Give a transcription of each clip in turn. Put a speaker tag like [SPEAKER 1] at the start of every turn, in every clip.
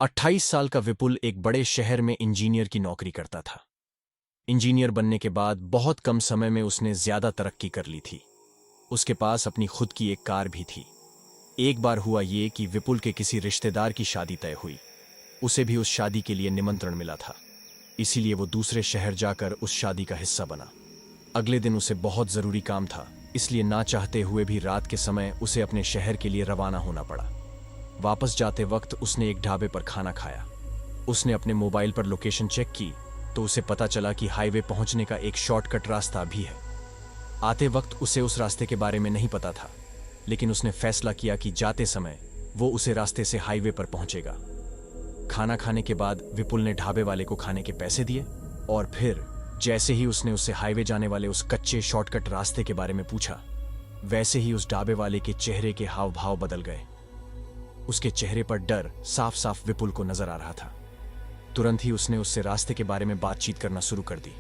[SPEAKER 1] 28 साल का विपुल एक बड़े शहर में इंजीनियर की नौकरी करता था। इंजीनियर बनने के बाद बहुत कम समय में उसने ज्यादा तरक्की कर ली थी। उसके पास अपनी खुद की एक कार भी थी। एक बार हुआ ये कि विपुल के किसी रिश्तेदार की शादी तय हुई। उसे भी उस शादी के लिए निमंत्रण मिला था, इसीलिए वो दूसरे शहर जाकर उस शादी का हिस्सा बना। अगले दिन उसे बहुत जरूरी काम था, इसलिए ना चाहते हुए भी रात के समय उसे अपने शहर के लिए रवाना होना पड़ा। वापस जाते वक्त उसने एक ढाबे पर खाना खाया। उसने अपने मोबाइल पर लोकेशन चेक की तो उसे पता चला कि हाईवे पहुंचने का एक शॉर्टकट रास्ता भी है। आते वक्त उसे उस रास्ते के बारे में नहीं पता था, लेकिन उसने फैसला किया कि जाते समय वो उसे रास्ते से हाईवे पर पहुंचेगा। खाना खाने के बाद विपुल ने ढाबे वाले को खाने के पैसे दिए और फिर जैसे ही उसने उससे हाईवे जाने वाले उस कच्चे शॉर्टकट रास्ते के बारे में पूछा, वैसे ही उस ढाबे वाले के चेहरे के हाव भाव बदल गए। उसके चेहरे पर डर साफ साफ विपुल को नजर आ रहा था। तुरंत ही उसने उससे रास्ते के बारे में बातचीत करना शुरू कर दी।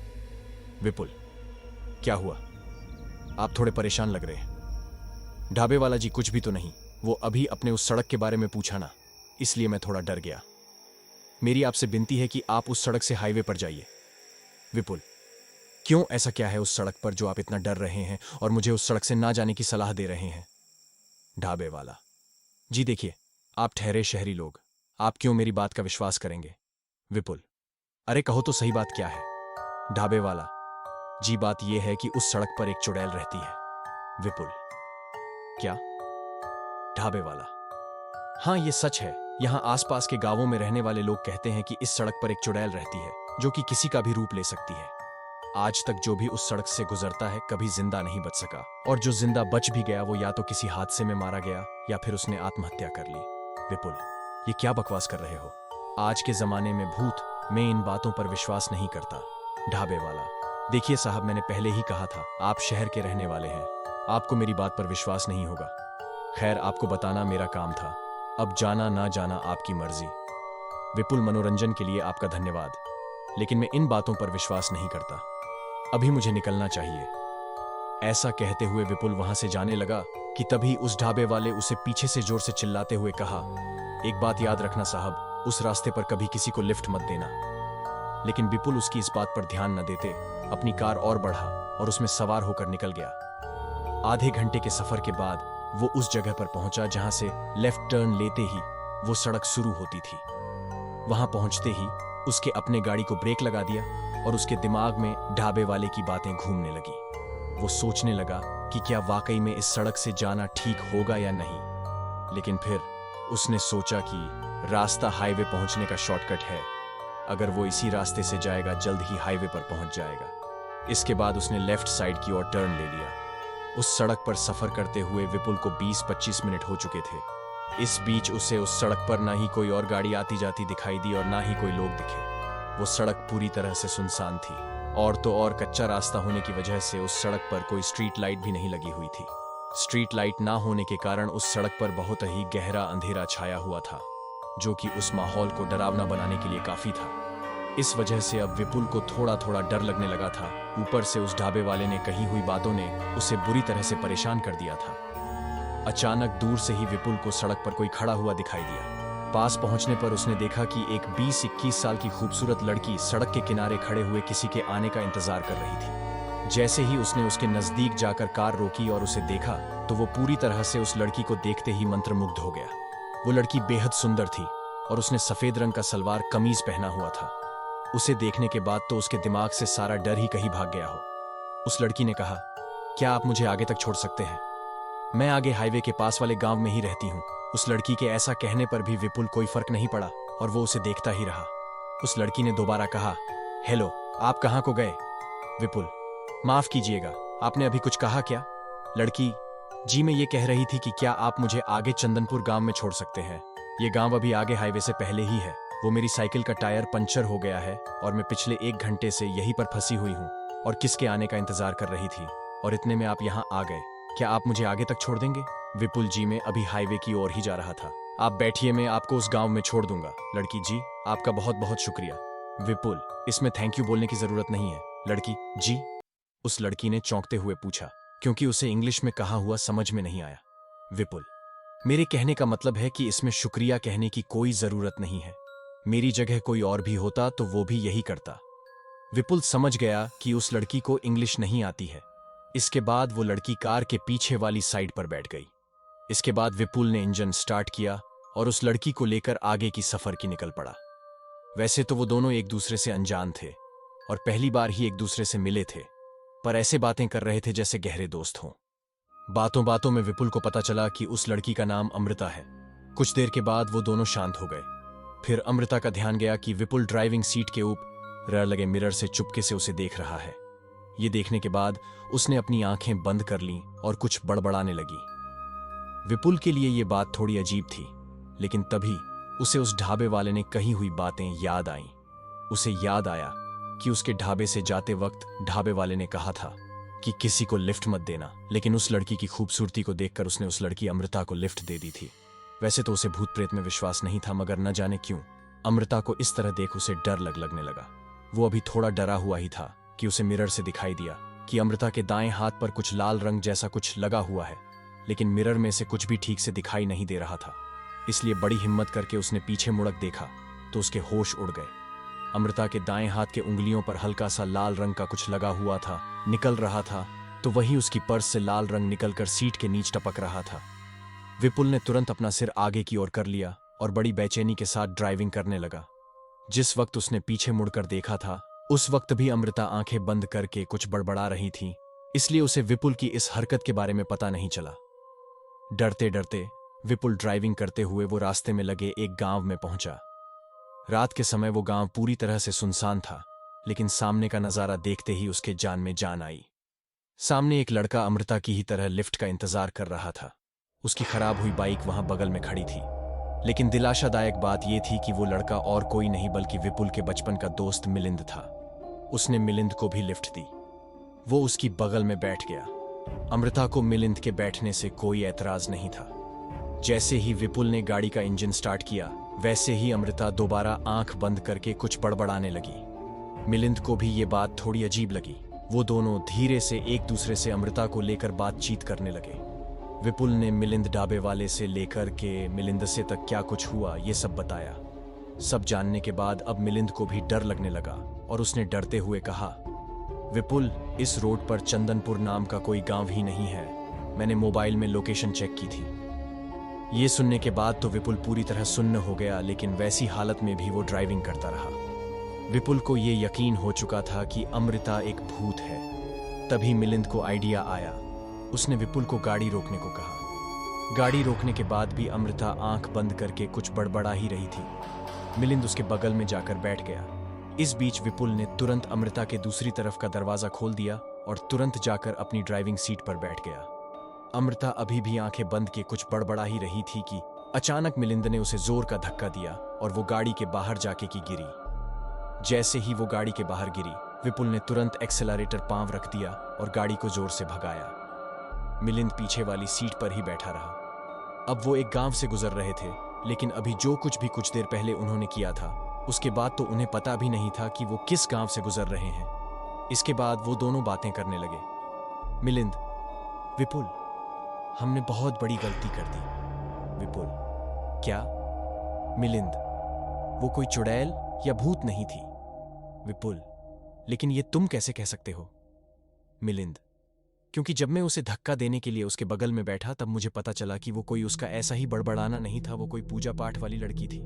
[SPEAKER 1] विपुल, क्या हुआ? आप थोड़े परेशान लग रहे हैं। ढाबे वाला जी, कुछ भी तो नहीं, वो अभी अपने उस सड़क के बारे में पूछा ना, इसलिए मैं थोड़ा डर गया। मेरी आपसे विनती है कि आप उस सड़क से हाईवे पर जाइए। विपुल, क्यों? ऐसा क्या है उस सड़क पर जो आप इतना डर रहे हैं और मुझे उस सड़क से ना जाने की सलाह दे रहे हैं? ढाबे वाला जी, देखिए, आप ठहरे शहरी लोग, आप क्यों मेरी बात का विश्वास करेंगे? विपुल, अरे कहो तो सही, बात क्या है? ढाबे वाला जी, बात यह है कि उस सड़क पर एक चुड़ैल रहती है। विपुल, क्या? ढाबे वाला, हाँ ये सच है। यहाँ आसपास के गांवों में रहने वाले लोग कहते हैं कि इस सड़क पर एक चुड़ैल रहती है जो कि किसी का भी रूप ले सकती है। आज तक जो भी उस सड़क से गुजरता है कभी जिंदा नहीं बच सका, और जो जिंदा बच भी गया वो या तो किसी हादसे में मारा गया या फिर उसने आत्महत्या कर ली। विपुल, ये क्या बकवास कर रहे हो? आज के जमाने में भूत, मैं इन बातों पर विश्वास नहीं करता। ढाबे वाला, देखिए साहब, मैंने पहले ही कहा था, आप शहर के रहने वाले हैं, आपको मेरी बात पर विश्वास नहीं होगा। खैर, आपको बताना मेरा काम था, अब जाना ना जाना आपकी मर्जी। विपुल, मनोरंजन के लिए आपका धन्यवाद, लेकिन मैं इन बातों पर विश्वास नहीं करता। अभी मुझे निकलना चाहिए। ऐसा कहते हुए विपुल वहां से जाने लगा कि तभी उस ढाबे वाले उसे पीछे से जोर से चिल्लाते हुए कहा, एक बात याद रखना साहब, उस रास्ते पर कभी किसी को लिफ्ट मत देना। लेकिन विपुल उसकी इस बात पर ध्यान न देते अपनी कार और बढ़ा और उसमें सवार होकर निकल गया। आधे घंटे के सफर के बाद वो उस जगह पर पहुंचा जहां से लेफ्ट टर्न लेते ही वो सड़क शुरू होती थी। वहां पहुंचते ही उसके अपने गाड़ी को ब्रेक लगा दिया और उसके दिमाग में ढाबे वाले की बातें घूमने लगी। वो सोचने लगा कि क्या वाकई में इस सड़क से जाना ठीक होगा या नहीं। लेकिन फिर उसने सोचा कि रास्ता हाईवे पहुंचने का शॉर्टकट है, अगर वो इसी रास्ते से जाएगा जल्द ही हाईवे पर पहुंच जाएगा। इसके बाद उसने लेफ्ट साइड की ओर टर्न ले लिया। उस सड़क पर सफर करते हुए विपुल को 20-25 मिनट हो चुके थे। इस बीच उसे उस सड़क पर ना ही कोई और गाड़ी आती जाती दिखाई दी और ना ही कोई लोग दिखे। वो सड़क पूरी तरह से सुनसान थी, और तो और कच्चा रास्ता होने की वजह से उस सड़क पर कोई स्ट्रीट लाइट भी नहीं लगी हुई थी। स्ट्रीट लाइट ना होने के कारण उस सड़क पर बहुत ही गहरा अंधेरा छाया हुआ था, जो कि उस माहौल को डरावना बनाने के लिए काफी था। इस वजह से अब विपुल को थोड़ा थोड़ा डर लगने लगा था। ऊपर से उस ढाबे वाले ने कही हुई बातों ने उसे बुरी तरह से परेशान कर दिया था। अचानक दूर से ही विपुल को सड़क पर कोई खड़ा हुआ दिखाई दिया। पास पहुंचने पर उसने देखा कि एक 20-21 साल की खूबसूरत लड़की सड़क के किनारे खड़े हुए किसी के आने का इंतजार कर रही थी। जैसे ही उसने उसके नजदीक जाकर कार रोकी और उसे देखा तो वो पूरी तरह से उस लड़की को देखते ही मंत्रमुग्ध हो गया। वो लड़की बेहद सुंदर थी और उसने सफेद रंग का सलवार कमीज पहना हुआ था। उसे देखने के बाद तो उसके दिमाग से सारा डर ही कहीं भाग गया हो। उस लड़की ने कहा, क्या आप मुझे आगे तक छोड़ सकते हैं? मैं आगे हाईवे के पास वाले गांव में ही रहती हूँ। उस लड़की के ऐसा कहने पर भी विपुल कोई फर्क नहीं पड़ा और वो उसे देखता ही रहा। उस लड़की ने दोबारा कहा, हेलो, आप कहाँ को गए? विपुल, माफ कीजिएगा, आपने अभी कुछ कहा क्या? लड़की, जी मैं ये कह रही थी कि क्या आप मुझे आगे चंदनपुर गांव में छोड़ सकते हैं? ये गांव अभी आगे हाईवे से पहले ही है। वो मेरी साइकिल का टायर पंचर हो गया है और मैं पिछले 1 घंटे से यहीं पर फंसी हुई हूँ और किसके आने का इंतजार कर रही थी, और इतने में आप यहाँ आ गए। क्या आप मुझे आगे तक छोड़ देंगे? विपुल, जी मैं अभी हाईवे की ओर ही जा रहा था, आप बैठिए, मैं आपको उस गांव में छोड़ दूंगा। लड़की, जी आपका बहुत बहुत शुक्रिया। विपुल, इसमें थैंक यू बोलने की जरूरत नहीं है। लड़की, जी? उस लड़की ने चौंकते हुए पूछा, क्योंकि उसे इंग्लिश में कहा हुआ समझ में नहीं आया। विपुल, मेरे कहने का मतलब है कि इसमें शुक्रिया कहने की कोई जरूरत नहीं है। मेरी जगह कोई और भी होता तो वो भी यही करता। विपुल समझ गया कि उस लड़की को इंग्लिश नहीं आती है। इसके बाद वो लड़की कार के पीछे वाली साइड पर बैठ गई। इसके बाद विपुल ने इंजन स्टार्ट किया और उस लड़की को लेकर आगे की सफर की निकल पड़ा। वैसे तो वो दोनों एक दूसरे से अनजान थे और पहली बार ही एक दूसरे से मिले थे, पर ऐसे बातें कर रहे थे जैसे गहरे दोस्त हों। बातों बातों में विपुल को पता चला कि उस लड़की का नाम अमृता है। कुछ देर के बाद वो दोनों शांत हो गए। फिर अमृता का ध्यान गया कि विपुल ड्राइविंग सीट के ऊपर लगे मिरर से चुपके से उसे देख रहा है। ये देखने के बाद उसने अपनी आंखें बंद कर लीं और कुछ बड़बड़ाने लगी। विपुल के लिए ये बात थोड़ी अजीब थी, लेकिन तभी उसे उस ढाबे वाले ने कही हुई बातें याद आईं। उसे याद आया कि उसके ढाबे से जाते वक्त ढाबे वाले ने कहा था कि किसी को लिफ्ट मत देना, लेकिन उस लड़की की खूबसूरती को देखकर उसने उस लड़की अमृता को लिफ्ट दे दी थी। वैसे तो उसे भूत प्रेत में विश्वास नहीं था, मगर न जाने क्यों अमृता को इस तरह देख उसे डर लगने लगा। वो अभी थोड़ा डरा हुआ ही था कि उसे मिरर से दिखाई दिया कि अमृता के दाएं हाथ पर कुछ लाल रंग जैसा कुछ लगा हुआ है, लेकिन मिरर में से कुछ भी ठीक से दिखाई नहीं दे रहा था। इसलिए बड़ी हिम्मत करके उसने पीछे मुड़क देखा तो उसके होश उड़ गए। अमृता के दाएं हाथ के उंगलियों पर हल्का सा लाल रंग का कुछ लगा हुआ था, निकल रहा था, तो वहीं उसकी पर्स से लाल रंग निकलकर सीट के नीचे टपक रहा था। विपुल ने तुरंत अपना सिर आगे की ओर कर लिया और बड़ी बेचैनी के साथ ड्राइविंग करने लगा। जिस वक्त उसने पीछे मुड़कर देखा था उस वक्त भी अमृता आंखें बंद करके कुछ बड़बड़ा रही थी, इसलिए उसे विपुल की इस हरकत के बारे में पता नहीं चला। डरते डरते विपुल ड्राइविंग करते हुए वो रास्ते में लगे एक गांव में पहुंचा। रात के समय वो गांव पूरी तरह से सुनसान था, लेकिन सामने का नजारा देखते ही उसके जान में जान आई। सामने एक लड़का अमृता की ही तरह लिफ्ट का इंतजार कर रहा था। उसकी खराब हुई बाइक वहां बगल में खड़ी थी, लेकिन दिलाशादायक बात यह थी कि वो लड़का और कोई नहीं बल्कि विपुल के बचपन का दोस्त मिलिंद था। उसने मिलिंद को भी लिफ्ट दी। वो उसकी बगल में बैठ गया। अमृता को मिलिंद के बैठने से कोई ऐतराज नहीं था। जैसे ही विपुल ने गाड़ी का इंजन स्टार्ट किया, वैसे ही अमृता दोबारा आंख बंद करके कुछ बड़बड़ाने लगी। मिलिंद को भी ये बात थोड़ी अजीब लगी। वो दोनों धीरे से एक दूसरे से अमृता को लेकर बातचीत करने लगे। विपुल ने मिलिंद ढाबे वाले से लेकर के मिलिंद से तक क्या कुछ हुआ ये सब बताया। सब जानने के बाद अब मिलिंद को भी डर लगने लगा और उसने डरते हुए कहा, विपुल, इस रोड पर चंदनपुर नाम का कोई गांव ही नहीं है। मैंने मोबाइल में लोकेशन चेक की थी। ये सुनने के बाद तो विपुल पूरी तरह सुन्न हो गया, लेकिन वैसी हालत में भी वो ड्राइविंग करता रहा। विपुल को ये यकीन हो चुका था कि अमृता एक भूत है। तभी मिलिंद को आइडिया आया। उसने विपुल को गाड़ी रोकने को कहा। गाड़ी रोकने के बाद भी अमृता आंख बंद करके कुछ बड़बड़ा ही रही थी। मिलिंद उसके बगल में जाकर बैठ गया। इस बीच विपुल ने तुरंत अमृता के दूसरी तरफ का दरवाजा खोल दिया और तुरंत जाकर अपनी ड्राइविंग सीट पर बैठ गया। अमृता अभी भी आंखें बंद के कुछ बड़बड़ा ही रही थी कि अचानक मिलिंद ने उसे जोर का धक्का दिया और वो गाड़ी के बाहर जाके की गिरी। जैसे ही वो गाड़ी के बाहर गिरी, विपुल ने तुरंत एक्सेलरेटर पांव रख दिया और गाड़ी को जोर से भगाया। मिलिंद पीछे वाली सीट पर ही बैठा रहा। अब वो एक गांव से गुजर रहे थे, लेकिन अभी जो कुछ भी कुछ देर पहले उन्होंने किया था, उसके बाद तो उन्हें पता भी नहीं था कि वो किस गांव से गुजर रहे हैं। इसके बाद वो दोनों बातें करने लगे। मिलिंद, विपुल, हमने बहुत बड़ी गलती कर दी। विपुल, क्या? मिलिंद, वो कोई चुड़ैल या भूत नहीं थी। विपुल, लेकिन ये तुम कैसे कह सकते हो? मिलिंद, क्योंकि जब मैं उसे धक्का देने के लिए उसके बगल में बैठा तब मुझे पता चला कि वो कोई उसका ऐसा ही बड़बड़ाना नहीं था। वो कोई पूजा पाठ वाली लड़की थी।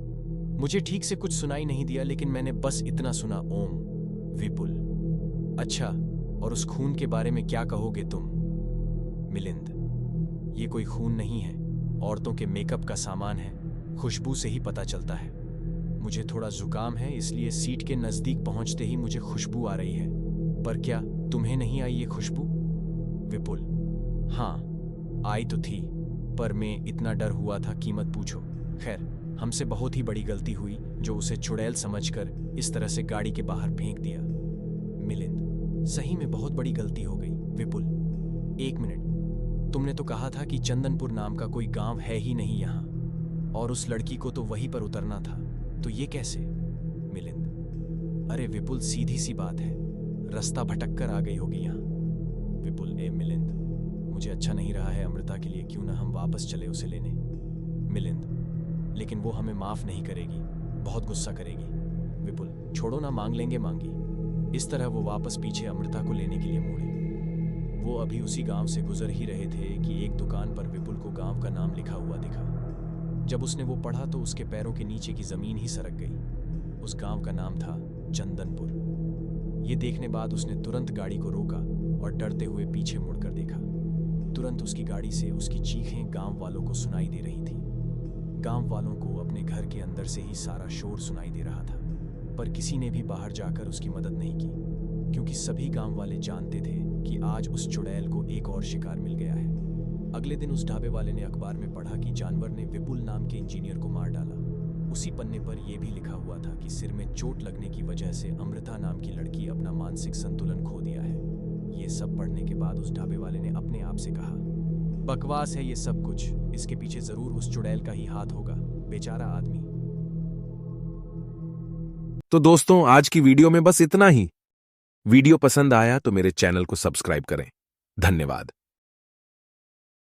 [SPEAKER 1] मुझे ठीक से कुछ सुनाई नहीं दिया, लेकिन मैंने बस इतना सुना, ओम। विपुल, अच्छा, और उस खून के बारे में क्या कहोगे तुम? मिलिंद, ये कोई खून नहीं है, औरतों के मेकअप का सामान है। खुशबू से ही पता चलता है। मुझे थोड़ा जुकाम है, इसलिए सीट के नजदीक पहुंचते ही मुझे खुशबू आ रही है। पर क्या तुम्हें नहीं आई ये खुशबू? विपुल, हाँ, आई तो थी, पर मैं इतना डर हुआ था कि मत पूछो। खैर, हमसे बहुत ही बड़ी गलती हुई जो उसे चुड़ैल समझकर इस तरह से गाड़ी के बाहर फेंक दिया। मिलिंद, सही में बहुत बड़ी गलती हो गई। विपुल, एक मिनट, तुमने तो कहा था कि चंदनपुर नाम का कोई गांव है ही नहीं यहाँ, और उस लड़की को तो वहीं पर उतरना था, तो ये कैसे? मिलिंद, अरे विपुल, सीधी सी बात है, रास्ता भटक कर आ गई होगी यहाँ। विपुल, मिलिंद, मुझे अच्छा नहीं रहा है अमृता के लिए, क्यों ना हम वापस चले उसे लेने? मिलिंद, लेकिन वो हमें माफ नहीं करेगी। बहुत गुस्सा करेगी। विपुल, छोड़ो ना, मांग लेंगे मांगी। इस तरह वो वापस पीछे अमृता को लेने के लिए मुड़े। वो अभी उसी गांव से गुजर ही रहे थे कि एक दुकान पर विपुल को गांव का नाम लिखा हुआ दिखा। जब उसने वो पढ़ा तो उसके पैरों के नीचे की जमीन ही सरक गई। उस गांव का नाम था चंदनपुर। ये देखने बाद उसने तुरंत गाड़ी को रोका और डरते हुए पीछे मुड़कर देखा। तुरंत उसकी गाड़ी से उसकी चीखें गांव वालों को सुनाई दे रही थी। गांव वालों को अपने घर के अंदर से ही सारा शोर सुनाई दे रहा था, पर किसी ने भी बाहर जाकर उसकी मदद नहीं की, क्योंकि सभी गांव वाले जानते थे कि आज उस चुड़ैल को एक और शिकार मिल गया है। अगले दिन उस ढाबे वाले ने अखबार में पढ़ा कि जानवर ने विपुल नाम के इंजीनियर को मार डाला। उसी पन्ने पर यह भी लिखा हुआ था कि सिर में चोट लगने की वजह से अमृता नाम की लड़की अपना मानसिक संतुलन खो दिया है। ये सब पढ़ने के बाद उस ढाबे वाले ने अपने आप से कहा, बकवास है ये सब कुछ, इसके पीछे जरूर उस चुड़ैल का ही हाथ होगा, बेचारा आदमी।
[SPEAKER 2] तो दोस्तों, आज की वीडियो में बस इतना ही। वीडियो पसंद आया तो मेरे चैनल को सब्सक्राइब करें। धन्यवाद।